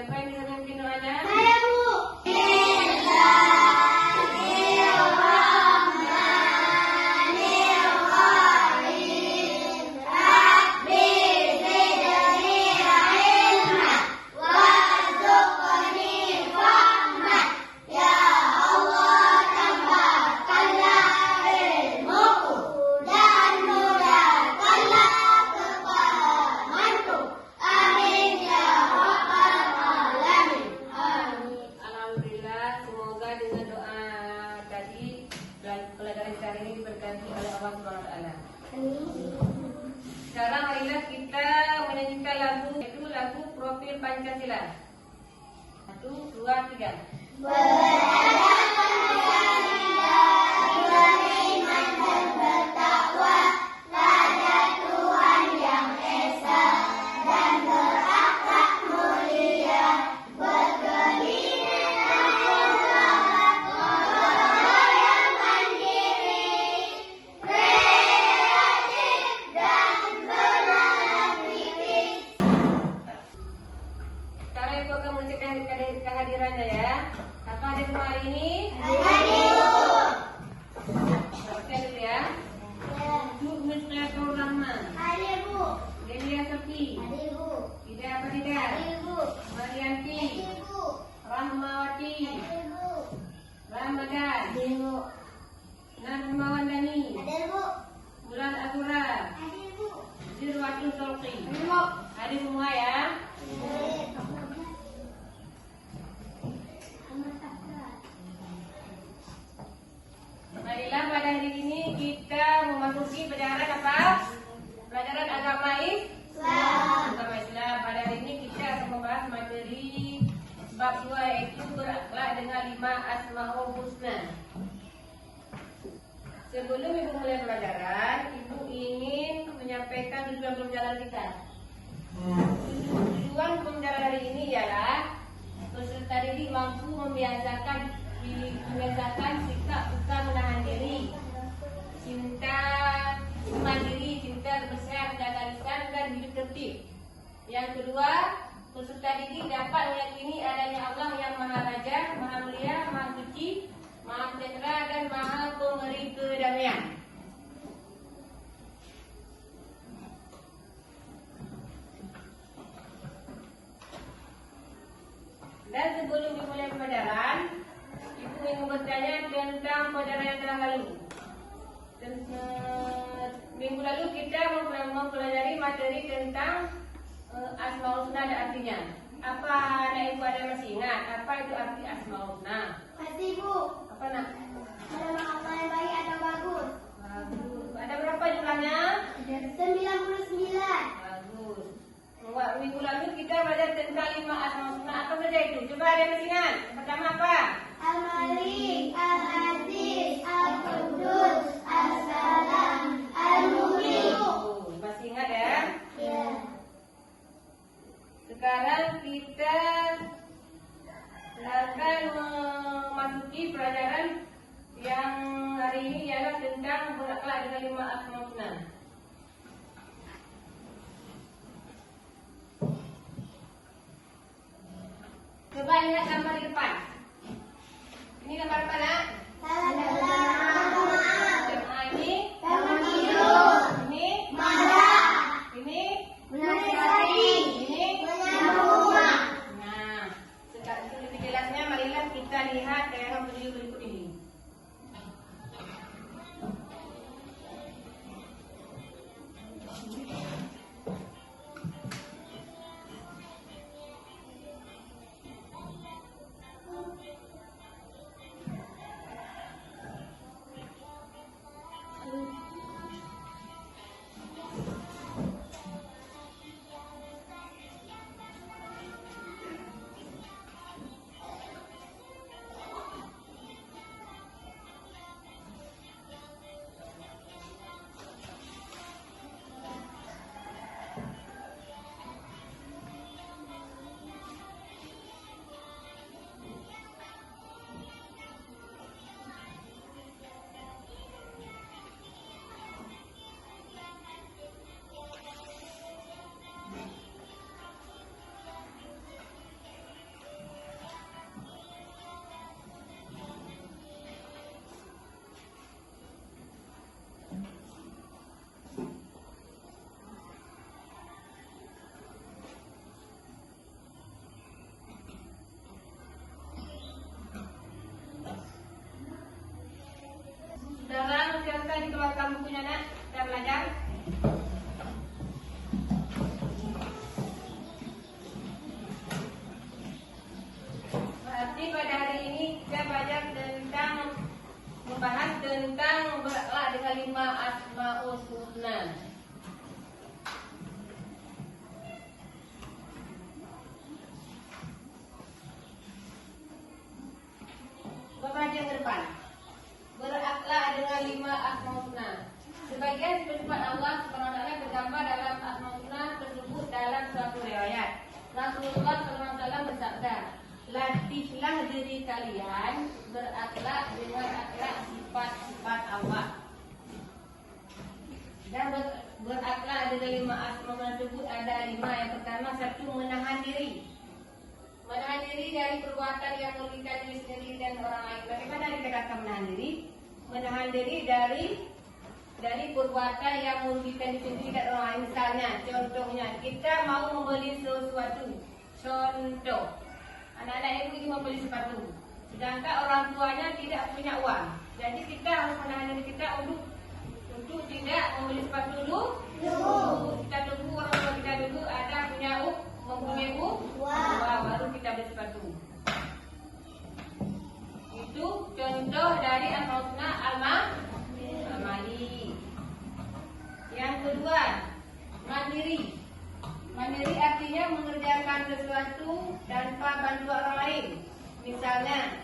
Siapa yang bisa memimpin doanya? Saya, Bu. Pelajaran kita hari ini diberkati oleh Allah Subhanahu wa taala. Sekarang marilah kita menyanyikan lagu, yaitu lagu Profil Pancasila. 1, 2, 3. Kehadirannya ya. Apa hadir semua hari ini? Hadir. Oke dulu ya. Bu Miftahul Rahman. Hadir, Bu. Delia Sofi. Hadir, Bu. Ida apa tidak? Hadir, Bu. Marianti. Hadir, Bu. Rahmawati. Hadir, Bu. Ramadan. Hadir, Bu. Nazma Wandani. Hadir, Bu. Bulan Azura. Hadir, Bu. Zirwatul Tolqi. Hadir, Bu. Hadir semua ya. Marilah pada hari ini kita memasuki pelajaran apa? Pelajaran agama Islam. Agama Islam. Pada hari ini kita akan membahas materi bab 2, yaitu berakhlak dengan 5 Asmaul Husna. Sebelum Ibu mulai pelajaran, Ibu ingin menyampaikan tujuan pembelajaran kita. Tujuan pembelajaran hari ini ialah peserta didik mampu membiasakan sikap suka menahan diri, cinta mandiri, cinta kebersihan, menjaga lisan dan hidup tertib. Yang kedua, peserta didik dapat meyakini adanya Allah yang Maha Raja, Maha Mulia, Maha Suci, Maha Sejahtera dan Maha Pemberi Kedamaian. Dan sebelum dimulai pelajaran, Ibu ingin bertanya tentang pelajaran yang telah lalu. Minggu lalu kita mempelajari materi tentang Asmaul Husna dan artinya. Apa anak ibu ada masih ingat? Apa itu arti Asmaul Husna? Pasti, Bu. Apa nak? Ada nama Allah yang baik atau bagus. Bagus. Ada berapa jumlahnya? 99. Bagus. Minggu lalu kita belajar tentang 5 Asmaul Husna. Apa saja itu? Coba ada yang masih ingat? Pertama apa? Al-Malik, Al-Aziz, Al-Qudus, Al-Salam, Al-Mu'min. Masih ingat ya? Ya. Sekarang kita akan memasuki pelajaran yang hari ini ialah tentang berakhlak dengan 5 Asmaul Husna. Coba lihat gambar di depan. Ini gambar apa nak? Jemaah ini? Ini? Ini? Ini? Nah, sekarang itu lebih jelasnya marilah kita lihat dalam video berikut ini. kalian berakhlak dengan akhlak sifat-sifat awak. Dan berakhlak ada 5 asma tersebut ada 5. Yang pertama, 1, menahan diri. Menahan diri dari perbuatan yang merugikan diri sendiri dan orang lain. Bagaimana kita kata menahan diri? Menahan diri dari perbuatan yang merugikan diri sendiri dan orang lain. Misalnya, contohnya, kita mau membeli sesuatu. Contoh, anak-anak ibu ini membeli sepatu, sedangkan orang tuanya tidak punya uang. Jadi kita harus menahan diri kita untuk tidak membeli sepatu dulu. Kita tunggu orang tua kita dulu ada mempunyai uang, baru kita beli sepatu. Itu contoh dari al-husna al-mali. Yang kedua, mandiri. Mandiri artinya mengerjakan sesuatu tanpa bantuan orang lain. Misalnya,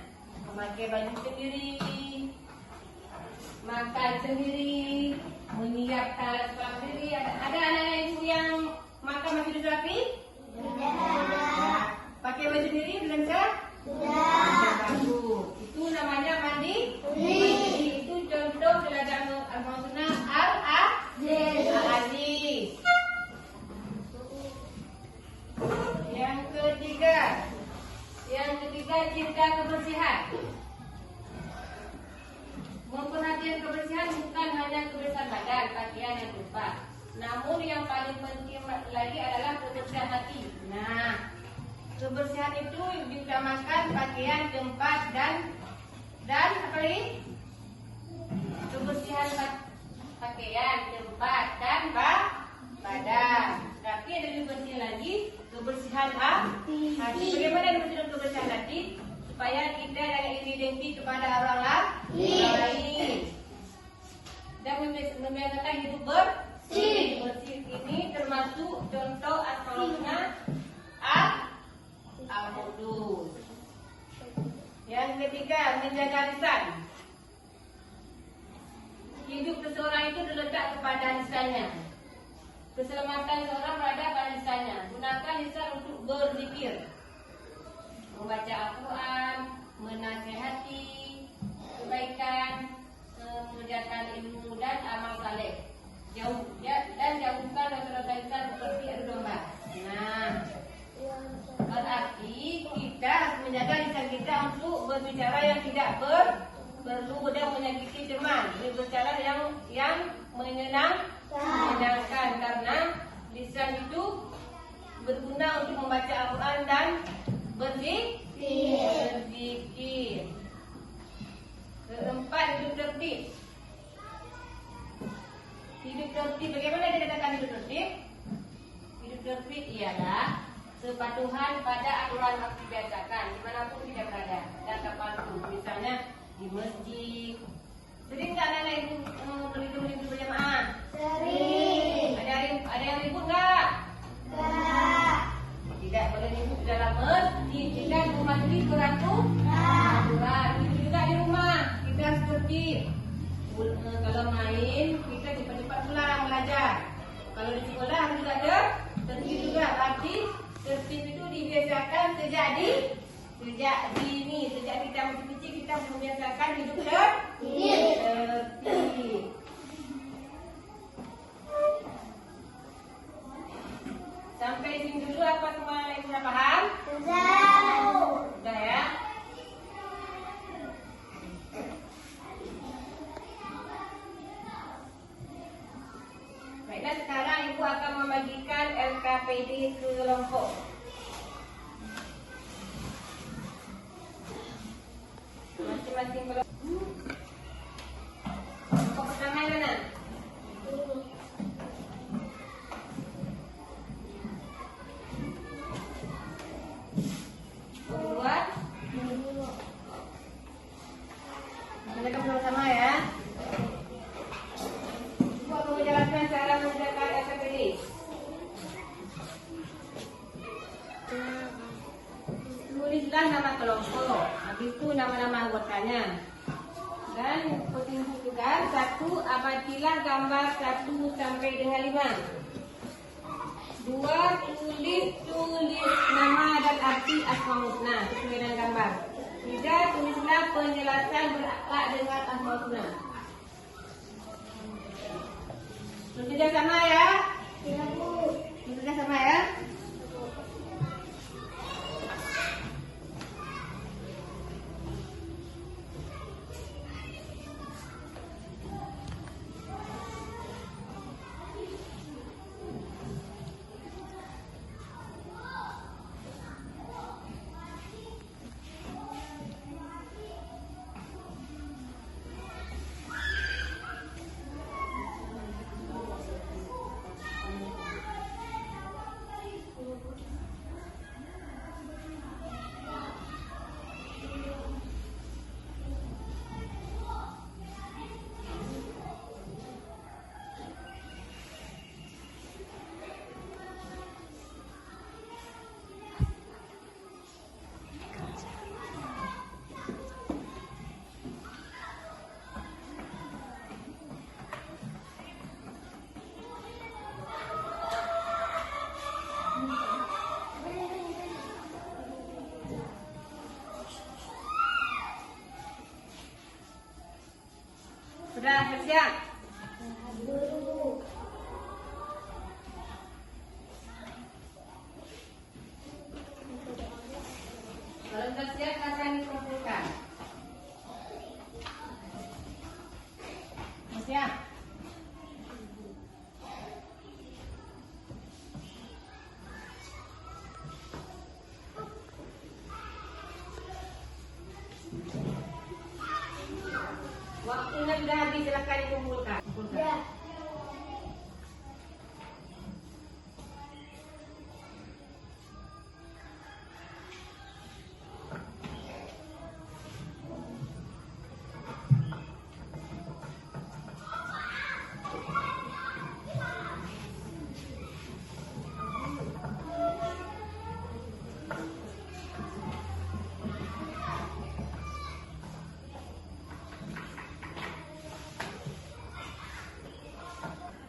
memakai baju sendiri, makan sendiri, menyiapkan sekolah sendiri. Ada anak-anak ibu yang makan masih disuapi? Tidak. Pakai baju sendiri belum sah? Sudah. Bagus. Itu namanya mandi. Itu contoh teladan al-husna al-aziz. Yang ketiga, cinta kebersihan. Memperhatikan kebersihan bukan hanya kebersihan badan, pakaian dan tempat. Namun yang paling penting lagi adalah kebersihan hati. Nah, kebersihan itu diutamakan pakaian, tempat dan apa lagi? Kebersihan pakaian, tempat dan badan. Tapi ada lebih penting lagi kebersihan hati. Bagaimana dimaksudkan kebersihan hati? Supaya kita jangan iri dengki kepada orang lain. Dan membiasakan hidup bersih. Bersih ini termasuk contoh asmaul-husna al-qudus. Yang ketiga, menjaga lisan. Hidup seseorang itu terletak kepada lisannya. Keselamatan seorang berada pada lisannya. Gunakan lisan untuk berzikir, membaca Al-Quran, menasihati kebaikan, mengerjakan ilmu dan amal saleh. Jauhkan dosa-dosa lisan seperti adu domba. Nah, berarti kita harus menjaga lisan kita untuk berbicara yang tidak perlu dan menyakiti teman. Berbicara yang menyenangkan, karena lisan itu berguna untuk membaca Al-Quran dan berzikir. Keempat, hidup tertib. Hidup tertib, bagaimana dikatakan hidup tertib? Hidup tertib ialah kepatuhan pada aturan yang dibiasakan dimanapun kita berada dan kapanpun. Misalnya di masjid. Sering tak anak-anak ibu beribu berjamaah? Sering. Ada yang ribut nggak? Enggak. Tidak boleh ribut dalam masjid. Kita mematuhi peraturan. Itu juga di rumah. Kita harus tertib. Kalau main, kita cepat-cepat pulang belajar. Kalau di sekolah juga ada tertib juga. Arti tertib itu dibiasakan sejak dini, sejak kita masih kecil kita membiasakan hidup tertib. Sampai sini dulu apa semua ibu sudah paham? Sudah ya. Baiklah, sekarang ibu akan membagikan LKPD ke kelompok. Masing-masing kelompok. Kelompok pertama yang mana? Kedua. Mereka bersama ya. Ibu akan menjelaskan cara mengerjakan LKPD. Tulislah nama kelompok, habis itu nama-nama anggotanya. Dan petunjuk tugas 1, amatilah gambar 1 sampai dengan 5. 2, tulis nama dan arti asmaul husna sesuai dengan gambar. Tidak, tulislah penjelasan berakhlak dengan asmaul husna. Bekerja sama ya. Ya, Bu. Bekerja sama ya. Sudah siap? Dulu. Kalau sudah siap akan dikumpulkan. Siap? Waktunya sudah habis, silakan dikumpulkan. Ya.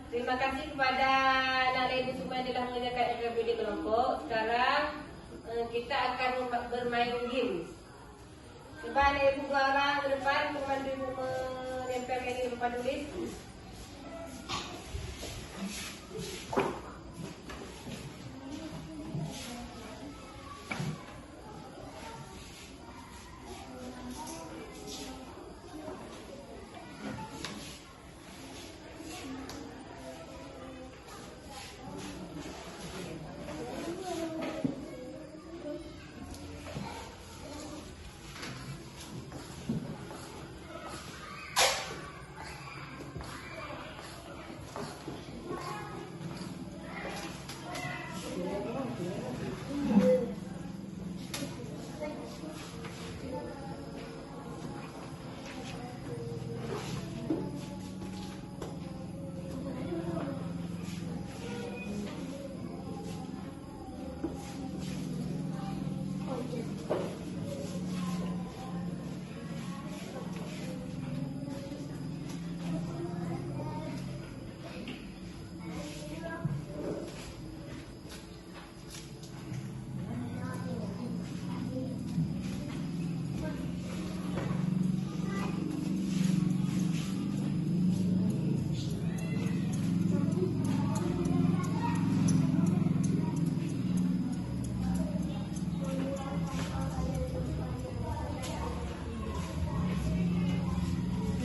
Terima kasih kepada anak ibu semua yang telah mengerjakan aktiviti kelompok. Sekarang kita akan bermain game. Coba anak ibu dua orang ke depan, membantu ibu menempelkan ini depan tulis.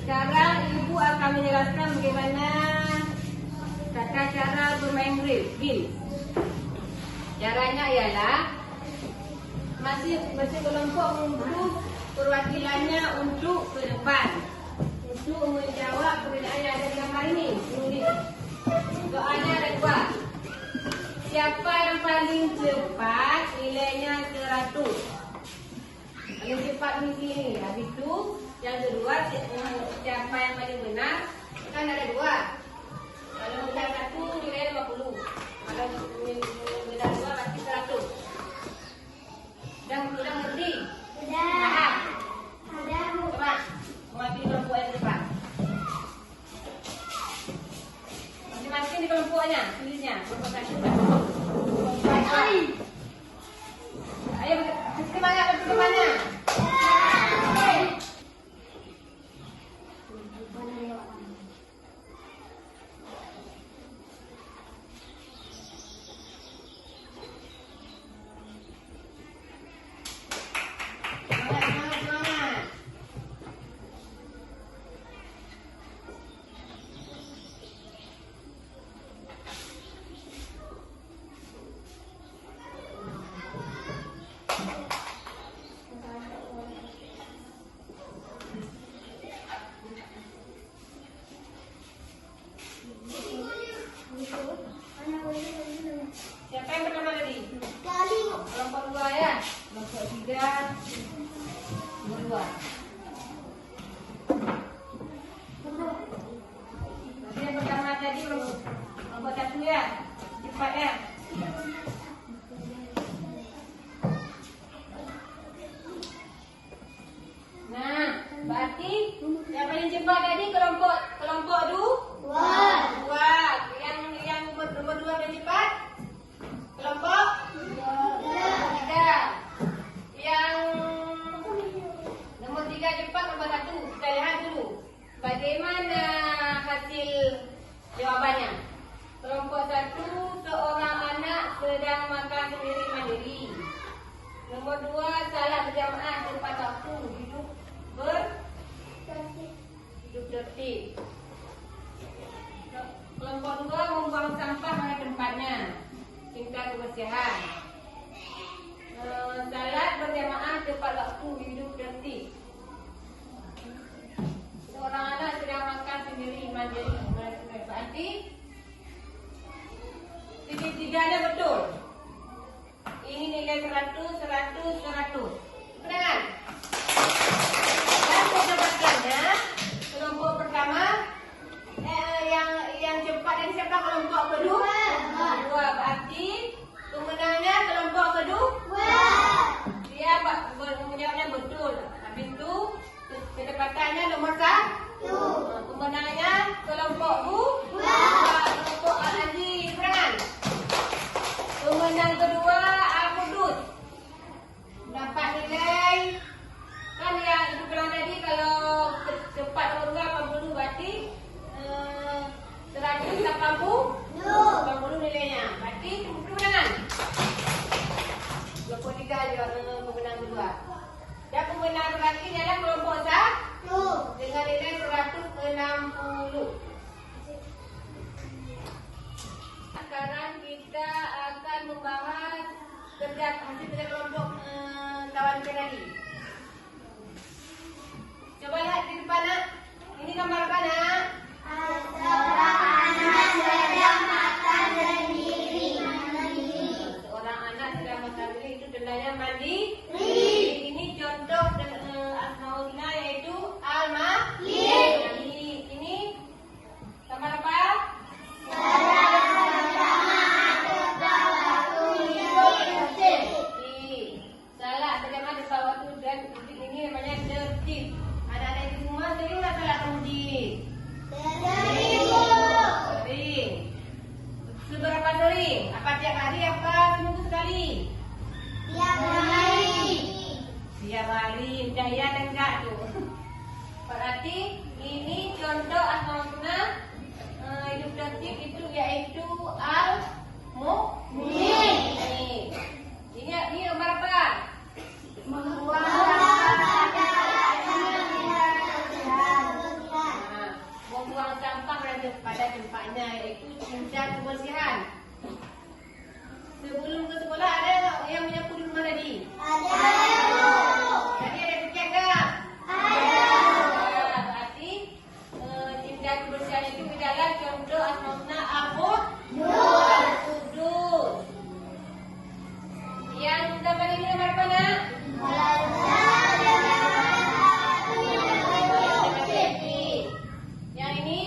Sekarang ibu akan menjelaskan bagaimana tata cara bermain game. Caranya ialah masing-masing kelompok mengunduh perwakilannya untuk ke depan untuk menjawab pertanyaan yang ada di gambar ini. Soalnya ada dua. Siapa yang paling cepat nilainya 100. Paling cepat misi ini. Habis itu yang kedua, siapa yang paling benar, kan ada dua. Kalau benar satu, nilainya 50. Kalau benar dua, pasti 100. Sudah ngerti? Sudah. Paham? Sudah, Bu. Coba, mewakili kelompok yang depan. Masing-masing di kelompoknya, tulisnya. Kelompok satu. Ayo, semangat, ke mana? kedua. Jadi yang pertama tadi kelompok satu ya, cepat ya. Nah, berarti yang paling cepat tadi kelompok dua. Yang nomor dua paling cepat kelompok tiga. Yang nomor tiga cepat nomor satu. Kita lihat dulu bagaimana hasil jawabannya. Kelompok satu, seorang anak sedang makan sendiri mandiri. Nomor dua, salat berjamaah tepat waktu, hidup tertib. Kelompok dua, membuang sampah pada tempatnya, cinta kebersihan. Salat berjamaah tepat waktu, hidup tertib. Seorang anak sedang makan sendiri mandiri. Berarti tiga-tiganya betul. Ini nilai 100, 100, 100. Benar kan? Dan kecepatan kelompok pertama yang cepat dan siapa kelompok kedua? Berarti pemenangnya kelompok kedua. Dia menjawabnya betul. Habis itu kecepatannya nomor 1. Pemenangnya kelompok dua. Kelompok Al-Aziz. Benar kan? Pemenang kedua Al-Qudus dapat nilai kan yang itu bilang tadi kalau cepat nomor 80 berarti 180 nilainya. Berarti kemenangan 23 juga pemenang kedua. Dan pemenang terakhir adalah kelompok 1 dengan nilai 160. Sekarang kita akan membahas hasil kerja kelompok kawan kita tadi. Coba lihat di depan nak. Ini gambar apa nak? Seorang anak sedang makan sendiri. Seorang anak sedang makan sendiri, itu tandanya mandi. Ini contoh Asmaul Husna yaitu al-Malik. Ini gambar apa? Salah berjamaah tepat waktu dan ini namanya tertib. Anak-anak itu semua sering tak salah kemudian? Sering. Seberapa sering? Apa tiap hari apa seminggu sekali? Tiap hari. Daya dan enggak tuh. Berarti ini contoh Asmaul Husna hidup tertib itu yaitu al-mu'min. Ini nomor apa? Membuang sampah pada tempatnya yaitu cinta kebersihan. Sebelum ke sekolah ada yang menyapu di rumah tadi? Tadi ada tiket tak? Berarti cinta kebersihan itu adalah contoh Asmaul Husna Al-Qudus. Yang gambar ini nomor apa nak? Yang ini?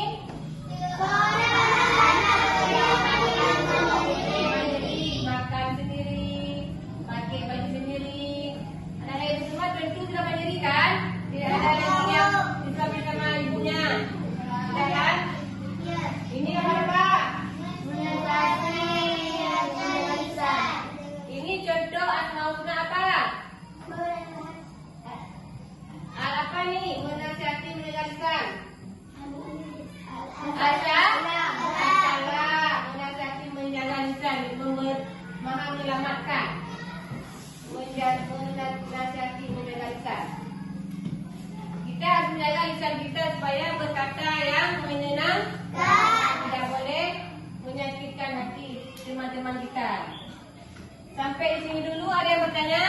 Makan sendiri, pakai baju sendiri. Anak-anak itu semua tentu sudah mandiri kan? Tidak ada lagi yang bisa bersama ibunya. Tidak kan? Ini gambar apa? Ini contoh Asmaul Husna apa? Al apa nih? Menasihati menegakkan. Menasihati menjaga lisan, maha menyelamatkan. Menasihati menjaga lisan. Kita harus menjaga lisan kita supaya berkata yang menyenangkan. Tidak boleh menyakitkan hati teman-teman kita. Sampai di sini dulu, ada yang bertanya?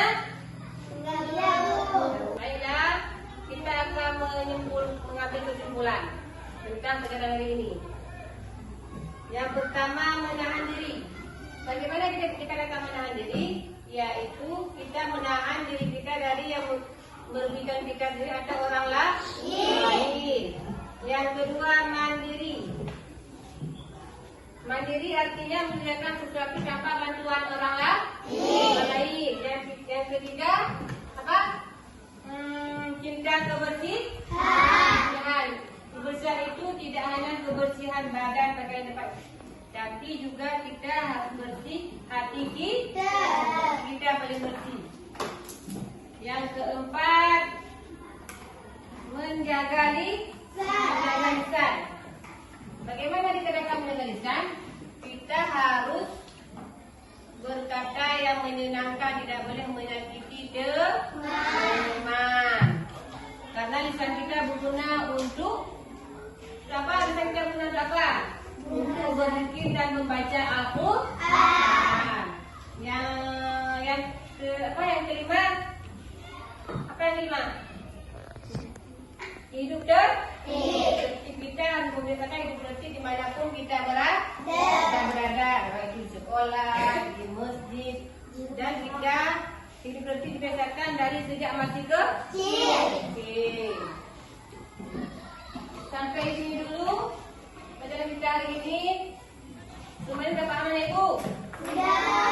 Baiklah, kita akan mengambil kesimpulan tentang pelajaran hari ini. Yang pertama, menahan diri. Bagaimana kita akan menahan diri? Yaitu kita menahan diri kita dari yang merugikan kita sendiri atau orang lain. Yang kedua, mandiri. Mandiri artinya menyediakan sesuatu tanpa bantuan orang lain. Yang ketiga, apa? Cinta kebersihan. Kebersihan itu tidak hanya kebersihan badan pakaian tempat, tapi juga kita harus bersih hati kita. Kita paling bersih. Yang keempat, menjaga lisan. Bagaimana kita menjaga lisan? Kita harus berkata yang menyenangkan, tidak boleh menyakiti teman. Karena lisan kita berguna untuk apa? Lisan kita berguna untuk apa? Untuk berzikir dan membaca Al-Quran. Yang kelima? Apa yang kelima? Hidup bersih. Kita harus membiasakan hidup bersih dimanapun kita berada, baik di sekolah, di masjid, dan kita hidup bersih dibiasakan dari sejak masih kecil. Sampai sini dulu pelajaran kita hari ini. Semuanya dapat aman ya, Bu? Sudah.